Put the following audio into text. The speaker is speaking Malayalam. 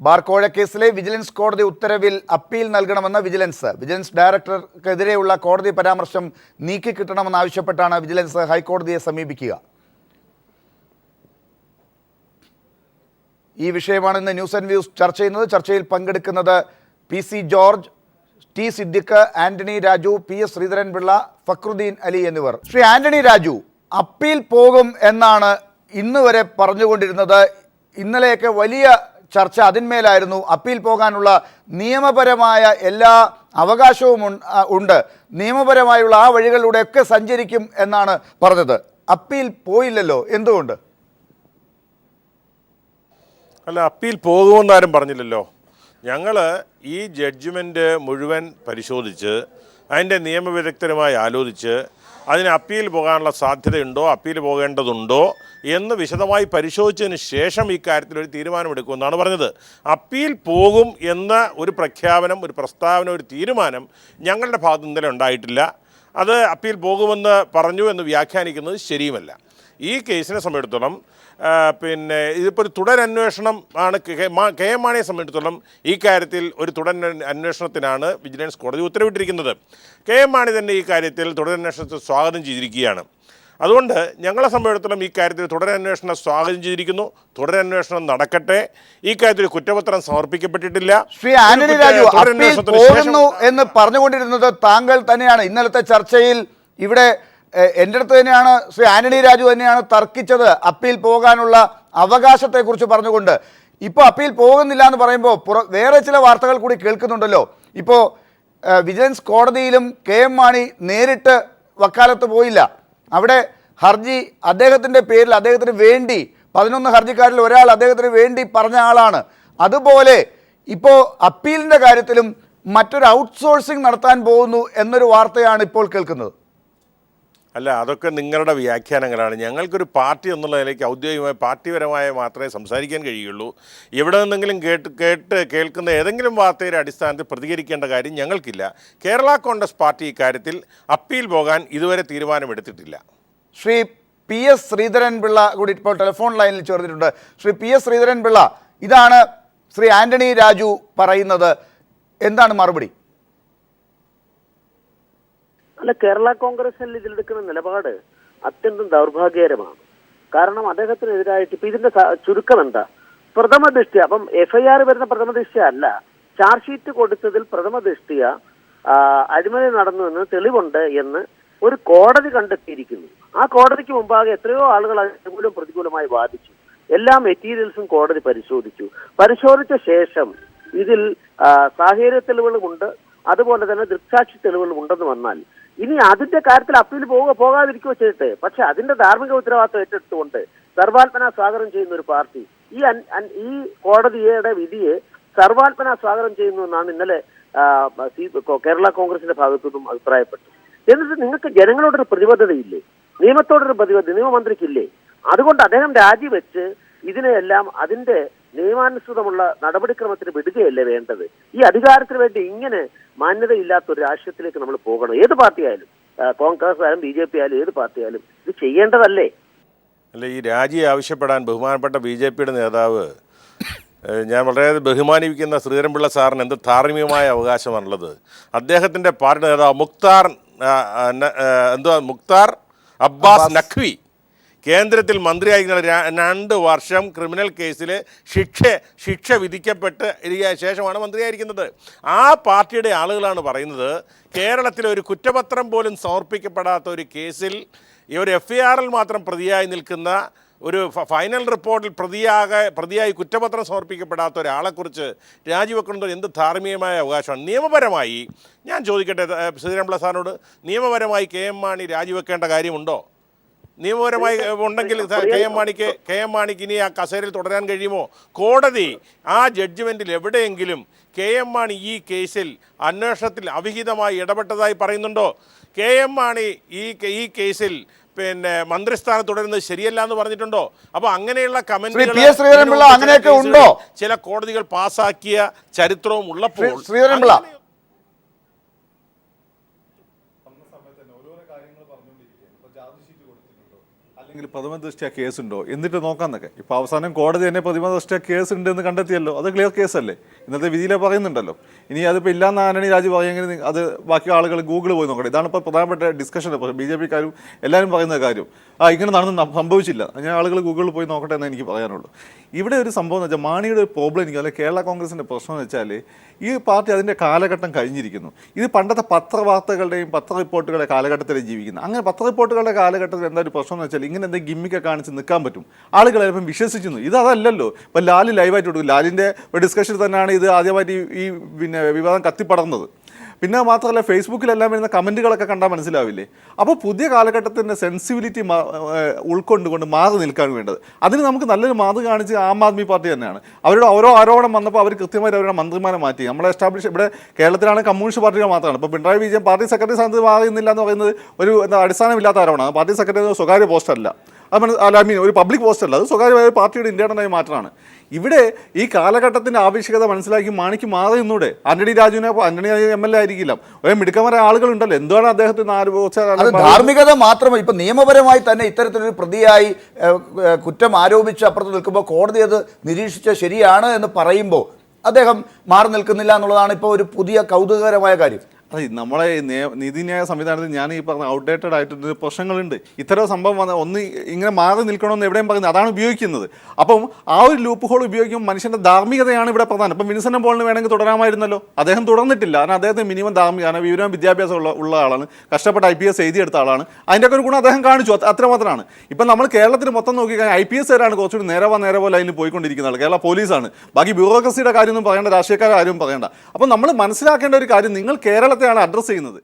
ബാർക്കോഴ കേസിലെ വിജിലൻസ് കോടതി ഉത്തരവിൽ അപ്പീൽ നൽകണമെന്ന വിജിലൻസ് ഡയറക്ടർക്കെതിരെയുള്ള കോടതി പരാമർശം നീക്കിക്കിട്ടണമെന്നാവശ്യപ്പെട്ടാണ് വിജിലൻസ് ഹൈക്കോടതിയെ സമീപിക്കുക. ഈ വിഷയമാണ് ഇന്ന് ന്യൂസ് ആൻഡ് വ്യൂസ് ചർച്ച ചെയ്യുന്നത്. ചർച്ചയിൽ പങ്കെടുക്കുന്നത് PC George, T Siddique, Antony Raju, PS Sreedharan Pillai, Fakhruddin Ali എന്നിവർ. ശ്രീ ആന്റണി രാജു, അപ്പീൽ പോകും എന്നാണ് ഇന്ന് വരെ പറഞ്ഞുകൊണ്ടിരുന്നത്. ഇന്നലെയൊക്കെ വലിയ ചർച്ച അതിന്മേലായിരുന്നു. അപ്പീൽ പോകാനുള്ള നിയമപരമായ എല്ലാ അവകാശവും ഉണ്ട്, നിയമപരമായുള്ള ആ വഴികളിലൂടെയൊക്കെ സഞ്ചരിക്കും എന്നാണ് പറഞ്ഞത്. അപ്പീൽ പോയില്ലല്ലോ, എന്തുകൊണ്ട്? അല്ല, അപ്പീൽ പോകുമെന്നാരും പറഞ്ഞില്ലല്ലോ. ഞങ്ങൾ ഈ ജഡ്ജ്മെൻറ്റ് മുഴുവൻ പരിശോധിച്ച് അതിൻ്റെ നിയമവിദഗ്ധരുമായി ആലോചിച്ച് അതിന് അപ്പീൽ പോകാനുള്ള സാധ്യതയുണ്ടോ, അപ്പീൽ പോകേണ്ടതുണ്ടോ എന്ന് വിശദമായി പരിശോധിച്ചതിന് ശേഷം ഈ കാര്യത്തിൽ ഒരു തീരുമാനമെടുക്കുമെന്നാണ് പറഞ്ഞത്. അപ്പീൽ പോകും എന്ന ഒരു പ്രഖ്യാപനം, ഒരു പ്രസ്താവന, ഒരു തീരുമാനം ഞങ്ങളുടെ ഭാഗത്ത് ഇന്നലെ ഉണ്ടായിട്ടില്ല. അത് അപ്പീൽ പോകുമെന്ന് പറഞ്ഞു എന്ന് വ്യാഖ്യാനിക്കുന്നത് ശരിയുമല്ല. ഈ കേസിനെ സംബന്ധിച്ചിടത്തോളം ഇതിപ്പോൾ ഒരു തുടരന്വേഷണം ആണ്. KM മാണിയെ സംബന്ധിച്ചിടത്തോളം ഈ കാര്യത്തിൽ ഒരു തുടരന്വേഷണത്തിനാണ് വിജിലൻസ് കോടതി ഉത്തരവിട്ടിരിക്കുന്നത്. KM മാണി തന്നെ ഈ കാര്യത്തിൽ തുടരന്വേഷണത്തെ സ്വാഗതം ചെയ്തിരിക്കുകയാണ്. അതുകൊണ്ട് ഞങ്ങളെ സംബന്ധിച്ചിടത്തോളം ഈ കാര്യത്തിൽ തുടരന്വേഷണം സ്വാഗതം ചെയ്തിരിക്കുന്നു. തുടരന്വേഷണം നടക്കട്ടെ. ഈ കാര്യത്തിൽ കുറ്റപത്രം സമർപ്പിക്കപ്പെട്ടിട്ടില്ല. ശ്രീ ആന്റണി രാജു, അപ്പീൽ പോകുന്നു എന്ന് പറഞ്ഞുകൊണ്ടിരുന്നത് താങ്കൾ തന്നെയാണ്. ഇന്നലത്തെ ചർച്ചയിൽ ഇവിടെ എൻ്റെ അടുത്ത് തന്നെയാണ് ശ്രീ ആന്റണി രാജു തന്നെയാണ് തർക്കിച്ചത് അപ്പീൽ പോകാനുള്ള അവകാശത്തെക്കുറിച്ച് പറഞ്ഞുകൊണ്ട്. ഇപ്പോൾ അപ്പീൽ പോകുന്നില്ല എന്ന് പറയുമ്പോൾ വേറെ ചില വാർത്തകൾ കൂടി കേൾക്കുന്നുണ്ടല്ലോ. ഇപ്പോൾ വിജിലൻസ് കോടതിയിലും KM മാണി നേരിട്ട് വക്കാലത്ത് പോയില്ല. അവിടെ ഹർജി അദ്ദേഹത്തിൻ്റെ പേരിൽ, അദ്ദേഹത്തിന് വേണ്ടി 11 ഹർജിക്കാരിൽ ഒരാൾ അദ്ദേഹത്തിന് വേണ്ടി പറഞ്ഞ ആളാണ്. അതുപോലെ ഇപ്പോൾ അപ്പീലിൻ്റെ കാര്യത്തിലും മറ്റൊരു ഔട്ട്സോഴ്സിംഗ് നടത്താൻ പോകുന്നു എന്നൊരു വാർത്തയാണ് ഇപ്പോൾ കേൾക്കുന്നത്. അല്ല, അതൊക്കെ നിങ്ങളുടെ വ്യാഖ്യാനങ്ങളാണ്. ഞങ്ങൾക്കൊരു പാർട്ടി എന്നുള്ള നിലയ്ക്ക് ഔദ്യോഗികമായ പാർട്ടിപരമായ മാത്രമേ സംസാരിക്കാൻ കഴിയുള്ളൂ. എവിടെ നിന്നെങ്കിലും കേൾക്കുന്ന ഏതെങ്കിലും വാർത്തയുടെ അടിസ്ഥാനത്തിൽ പ്രതികരിക്കേണ്ട കാര്യം ഞങ്ങൾക്കില്ല. കേരള കോൺഗ്രസ് പാർട്ടി ഇക്കാര്യത്തിൽ അപ്പീൽ പോകാൻ ഇതുവരെ തീരുമാനമെടുത്തിട്ടില്ല. ശ്രീ PS ശ്രീധരൻപിള്ള കൂടി ഇപ്പോൾ ടെലിഫോൺ ലൈനിൽ ചേർന്നിട്ടുണ്ട്. ശ്രീ PS ശ്രീധരൻപിള്ള, ഇതാണ് ശ്രീ ആന്റണി രാജു പറയുന്നത്. എന്താണ് മറുപടി? അല്ല, കേരള കോൺഗ്രസിൽ ഇതിലെടുക്കുന്ന നിലപാട് അത്യന്തം ദൗർഭാഗ്യകരമാണ്. കാരണം അദ്ദേഹത്തിനെതിരായിട്ട് ഇപ്പൊ ഇതിന്റെ ചുരുക്കം എന്താ? പ്രഥമ ദൃഷ്ട്യ, അപ്പം FIR വരുന്ന പ്രഥമ ദൃഷ്ട്യ അല്ല, ചാർജ് ഷീറ്റ് കൊടുത്തതിൽ പ്രഥമ ദൃഷ്ട്യ അഴിമതി നടന്നു എന്ന് തെളിവുണ്ട് എന്ന് ഒരു കോടതി കണ്ടെത്തിയിരിക്കുന്നു. ആ കോടതിക്ക് മുമ്പാകെ എത്രയോ ആളുകൾ അനുകൂലം പ്രതികൂലമായി വാദിച്ചു. എല്ലാ മെറ്റീരിയൽസും കോടതി പരിശോധിച്ച ശേഷം ഇതിൽ സാഹചര്യ തെളിവുകളുമുണ്ട്, അതുപോലെ തന്നെ ദൃക്സാക്ഷി തെളിവുകളും ഉണ്ടെന്ന് വന്നാൽ ഇനി അതിന്റെ കാര്യത്തിൽ അപ്പീൽ പോകാതിരിക്കുകയോ ചെയ്തിട്ട്, പക്ഷെ അതിന്റെ ധാർമ്മിക ഉത്തരവാദിത്വം ഏറ്റെടുത്തുകൊണ്ട് സർവാത്മന സ്വാഗതം ചെയ്യുന്ന ഒരു പാർട്ടി ഈ കോടതിയുടെ വിധിയെ സർവാത്മന സ്വാഗതം ചെയ്യുന്നു എന്നാണ് ഇന്നലെ കേരള കോൺഗ്രസിന്റെ ഭാഗത്തു നിന്നും അഭിപ്രായപ്പെട്ടു. എന്നിട്ട് നിങ്ങൾക്ക് ജനങ്ങളോടൊരു പ്രതിബദ്ധതയില്ലേ? നിയമത്തോടൊരു പ്രതിബദ്ധത നിയമമന്ത്രിക്കില്ലേ? അതുകൊണ്ട് അദ്ദേഹം രാജിവെച്ച് ഇതിനെയെല്ലാം അതിന്റെ നിയമാനുസൃതമുള്ള നടപടിക്രമത്തിന് വിടുകയല്ലേ വേണ്ടത്? ഈ അധികാരത്തിന് വേണ്ടി ഇങ്ങനെ മാന്യതയില്ലാത്ത ഒരു രാഷ്ട്രീയത്തിലേക്ക് നമ്മൾ പോകണം. ഏത് പാർട്ടിയായാലും, കോൺഗ്രസ് ആയാലും BJP ആയാലും ഏത് പാർട്ടിയായാലും ഇത് ചെയ്യേണ്ടതല്ലേ? അല്ല, ഈ രാജി ആവശ്യപ്പെടാൻ ബഹുമാനപ്പെട്ട BJPയുടെ നേതാവ്, ഞാൻ വളരെ ബഹുമാനിക്കുന്ന ശ്രീധരൻപിള്ള സാറിന് എന്ത് ധാർമ്മികമായ അവകാശമാണുള്ളത്? അദ്ദേഹത്തിൻ്റെ പാർട്ടി നേതാവ് മുക്താർ അബ്ബാസ് നഖ്വി കേന്ദ്രത്തിൽ മന്ത്രിയായിരിക്കുന്ന 2 വർഷം ക്രിമിനൽ കേസിൽ ശിക്ഷ വിധിക്കപ്പെട്ട് ശേഷമാണ് മന്ത്രിയായിരിക്കുന്നത്. ആ പാർട്ടിയുടെ ആളുകളാണ് പറയുന്നത് കേരളത്തിലെ ഒരു കുറ്റപത്രം പോലും സമർപ്പിക്കപ്പെടാത്ത ഒരു കേസിൽ ഒരു FIRൽ മാത്രം പ്രതിയായി നിൽക്കുന്ന, ഒരു ഫൈനൽ റിപ്പോർട്ടിൽ പ്രതിയായി കുറ്റപത്രം സമർപ്പിക്കപ്പെടാത്ത ഒരാളെക്കുറിച്ച് രാജിവെക്കുന്നത് എന്ത് ധാർമ്മികമായ അവകാശമാണ്? നിയമപരമായി ഞാൻ ചോദിക്കട്ടെ ശ്രീധരൻപിള്ള സാറിനോട്, നിയമപരമായി KM മാണി രാജിവെക്കേണ്ട കാര്യമുണ്ടോ? നിയമപരമായി ഉണ്ടെങ്കിൽ KM മാണിക്ക് ഇനി ആ കസേരയിൽ തുടരാൻ കഴിയുമോ? കോടതി ആ ജഡ്ജ്മെൻറ്റിൽ എവിടെയെങ്കിലും KM മാണി ഈ കേസിൽ അന്വേഷണത്തിൽ അവിഹിതമായി ഇടപെട്ടതായി പറയുന്നുണ്ടോ? KM മാണി ഈ കേസിൽ മന്ത്രിസ്ഥാനം തുടരുന്നത് ശരിയല്ല എന്ന് പറഞ്ഞിട്ടുണ്ടോ? അപ്പോൾ അങ്ങനെയുള്ള കമന്റുകൾ ചില കോടതികൾ പാസാക്കിയ ചരിത്രവും ഉള്ളപ്പോൾ അല്ലെങ്കിൽ പ്രഥമ ദൃഷ്ട്യാ കേസുണ്ടോ എന്നിട്ട് നോക്കാന്നൊക്കെ. ഇപ്പോൾ അവസാനം കോടതി തന്നെ പ്രഥമ ദൃഷ്ട്യാ കേസ് ഉണ്ട് എന്ന് കണ്ടെത്തിയല്ലോ. അത് ക്ലിയർ കേസല്ലേ, ഇന്നത്തെ വിധിയിലെ പറയുന്നുണ്ടല്ലോ. ഇനി അതിപ്പോൾ ഇല്ലാന്ന് ആന്റണി രാജു പറയുമെങ്കിൽ അത് ബാക്കി ആളുകൾ ഗൂഗിൾ പോയി നോക്കട്ടെ. ഇതാണ് ഇപ്പോൾ പ്രധാനപ്പെട്ട ഡിസ്കഷൻ. ഇപ്പോൾ BJP-ക്കാരും എല്ലാവരും പറയുന്ന കാര്യം ഇങ്ങനെ സംഭവിച്ചില്ല. ഞാൻ ആളുകൾ ഗൂഗിളിൽ പോയി നോക്കട്ടെ എന്ന് എനിക്ക് പറയാനുള്ളൂ. ഇവിടെ ഒരു സംഭവം എന്ന് വെച്ചാൽ മാണിയുടെ ഒരു പ്രോബ്ലം എനിക്ക്, അല്ലെങ്കിൽ കേരള കോൺഗ്രസിൻ്റെ പ്രശ്നം എന്ന് വെച്ചാൽ ഈ പാർട്ടി അതിൻ്റെ കാലഘട്ടം കഴിഞ്ഞിരിക്കുന്നു. ഇത് പണ്ടത്തെ പത്രവാർത്തകളുടെയും പത്ര റിപ്പോർട്ടുകളുടെ കാലഘട്ടത്തിലാണ് ജീവിക്കുന്നത്. അങ്ങനെ പത്ര റിപ്പോർട്ടുകളുടെ കാലഘട്ടത്തിൽ എന്താ ഒരു പ്രശ്നം എന്ന് വെച്ചാൽ ഇങ്ങനെ എന്തെങ്കിലും ഗിമ്മിക്കൊക്കെ കാണിച്ച് നിൽക്കാൻ പറ്റും, ആളുകൾ ചിലപ്പം വിശ്വസിക്കുന്നു. ഇതല്ലല്ലോ. ഇപ്പോൾ ലാല് ലൈവായിട്ട് കൊടുക്കും. ലാലിൻ്റെ ഒരു ഡിസ്കഷൻ തന്നെയാണ് ഇത് ആദ്യമായിട്ട് ഈ വിവാദം കത്തിപ്പടർന്നത്. പിന്നെ മാത്രമല്ല ഫേസ്ബുക്കിലെല്ലാം വരുന്ന കമൻറ്റുകളൊക്കെ കണ്ടാൽ മനസ്സിലാവില്ലേ. അപ്പോൾ പുതിയ കാലഘട്ടത്തിൻ്റെ സെൻസിബിലിറ്റി ഉൾക്കൊണ്ടുകൊണ്ട് മാറി നിൽക്കാൻ വേണ്ടത്. അതിന് നമുക്ക് നല്ലൊരു മാതൃക കാണിച്ച് ആം ആദ്മി പാർട്ടി തന്നെയാണ്. അവരുടെ ഓരോ ആരോപണം വന്നപ്പോൾ അവർ കൃത്യമായിട്ട് അവരുടെ മന്ത്രിമാരെ മാറ്റി. നമ്മളെ എസ്റ്റാബ്ലിഷ് ഇവിടെ കേരളത്തിലാണ് കമ്മ്യൂണിസ്റ്റ് പാർട്ടികൾ മാത്രമാണ്. ഇപ്പോൾ പിണറായി വിജയൻ പാർട്ടി സെക്രട്ടറി സ്ഥാനത്ത് മാറുന്നില്ല എന്ന് പറയുന്നത് ഒരു അടിസ്ഥാനമില്ലാത്ത ആരോപണമാണ്. പാർട്ടി സെക്രട്ടറി സ്വകാര്യ പോസ്റ്റല്ല, ഒരു പബ്ലിക് പോസ്റ്റ് അല്ല, അത് സ്വകാര്യമായ പാർട്ടിയുടെ ഇന്റേണലായ മാറ്റമാണ്. ഇവിടെ ഈ കാലഘട്ടത്തിന്റെ ആവശ്യകത മനസ്സിലാക്കി മാണിക്ക് മാറി നിന്നൂടെ? ആന്റണി രാജുവിനെ MLA ആയിരിക്കില്ല, ഒരേ മിടുക്കന്മാരായ ആളുകളുണ്ടല്ലോ. എന്താണ് അദ്ദേഹത്തിന് ധാർമ്മികത മാത്രം. ഇപ്പൊ നിയമപരമായി തന്നെ ഇത്തരത്തിലൊരു പ്രതിയായി കുറ്റം ആരോപിച്ച് അപ്പുറത്ത് നിൽക്കുമ്പോൾ കോടതി അത് നിരീക്ഷിച്ച ശരിയാണ് എന്ന് പറയുമ്പോൾ അദ്ദേഹം മാറി നിൽക്കുന്നില്ല എന്നുള്ളതാണ് ഇപ്പോൾ ഒരു പുതിയ കൗതുകകരമായ കാര്യം. അതെ, നമ്മളെ നീതിന്യായ സംവിധാനത്തിൽ ഞാൻ ഈ പറഞ്ഞ ഔട്ട്ഡേറ്റഡ് ആയിട്ട് പ്രശ്നങ്ങളുണ്ട്. ഇത്തരം സംഭവം വന്ന ഒന്ന് ഇങ്ങനെ മാറി നിൽക്കണമെന്ന് എവിടെയും പറയുന്നത് അതാണ് ഉപയോഗിക്കുന്നത്. അപ്പം ആ ഒരു ലൂപ്പ് ഹോൾ ഉപയോഗിക്കുമ്പോൾ മനുഷ്യൻ്റെ ധാർമ്മികതയാണ് ഇവിടെ പ്രധാനം. ഇപ്പം വിൻസെൻ്റ് പോളിന് വേണമെങ്കിൽ തുടരാമായിരുന്നല്ലോ, അദ്ദേഹം തുടർന്നിട്ടില്ല. കാരണം അദ്ദേഹത്തിന് മിനിമം ധാർമ്മികമാണ്, വിവരവും വിദ്യാഭ്യാസം ഉള്ള ആളാണ്, കഷ്ടപ്പെട്ട് IPS എഴുതിയെടുത്ത ആളാണ്. അതിൻ്റെയൊക്കെ ഒരു ഗുണം അദ്ദേഹം കാണിച്ചു, അത്രമാത്രമാണ്. ഇപ്പം നമ്മൾ കേരളത്തിൽ മൊത്തം നോക്കിക്കഴിഞ്ഞാൽ IPS വരെയാണ് കുറച്ചുകൂടി നേരെ പോലെ അതിൽ പോയിക്കൊണ്ടിരിക്കുന്ന ആൾ. കേരള പോലീസാണ്. ബാക്കി ബ്യൂറോക്രസിയുടെ കാര്യമൊന്നും പറയേണ്ട, രാഷ്ട്രീയക്കാരുടെ കാര്യവും പറയേണ്ട. അപ്പം നമ്മൾ മനസ്സിലാക്കേണ്ട ഒരു കാര്യം, നിങ്ങൾ കേരളത്തെ അഡ്രസ്സ് ചെയ്യുന്നത്.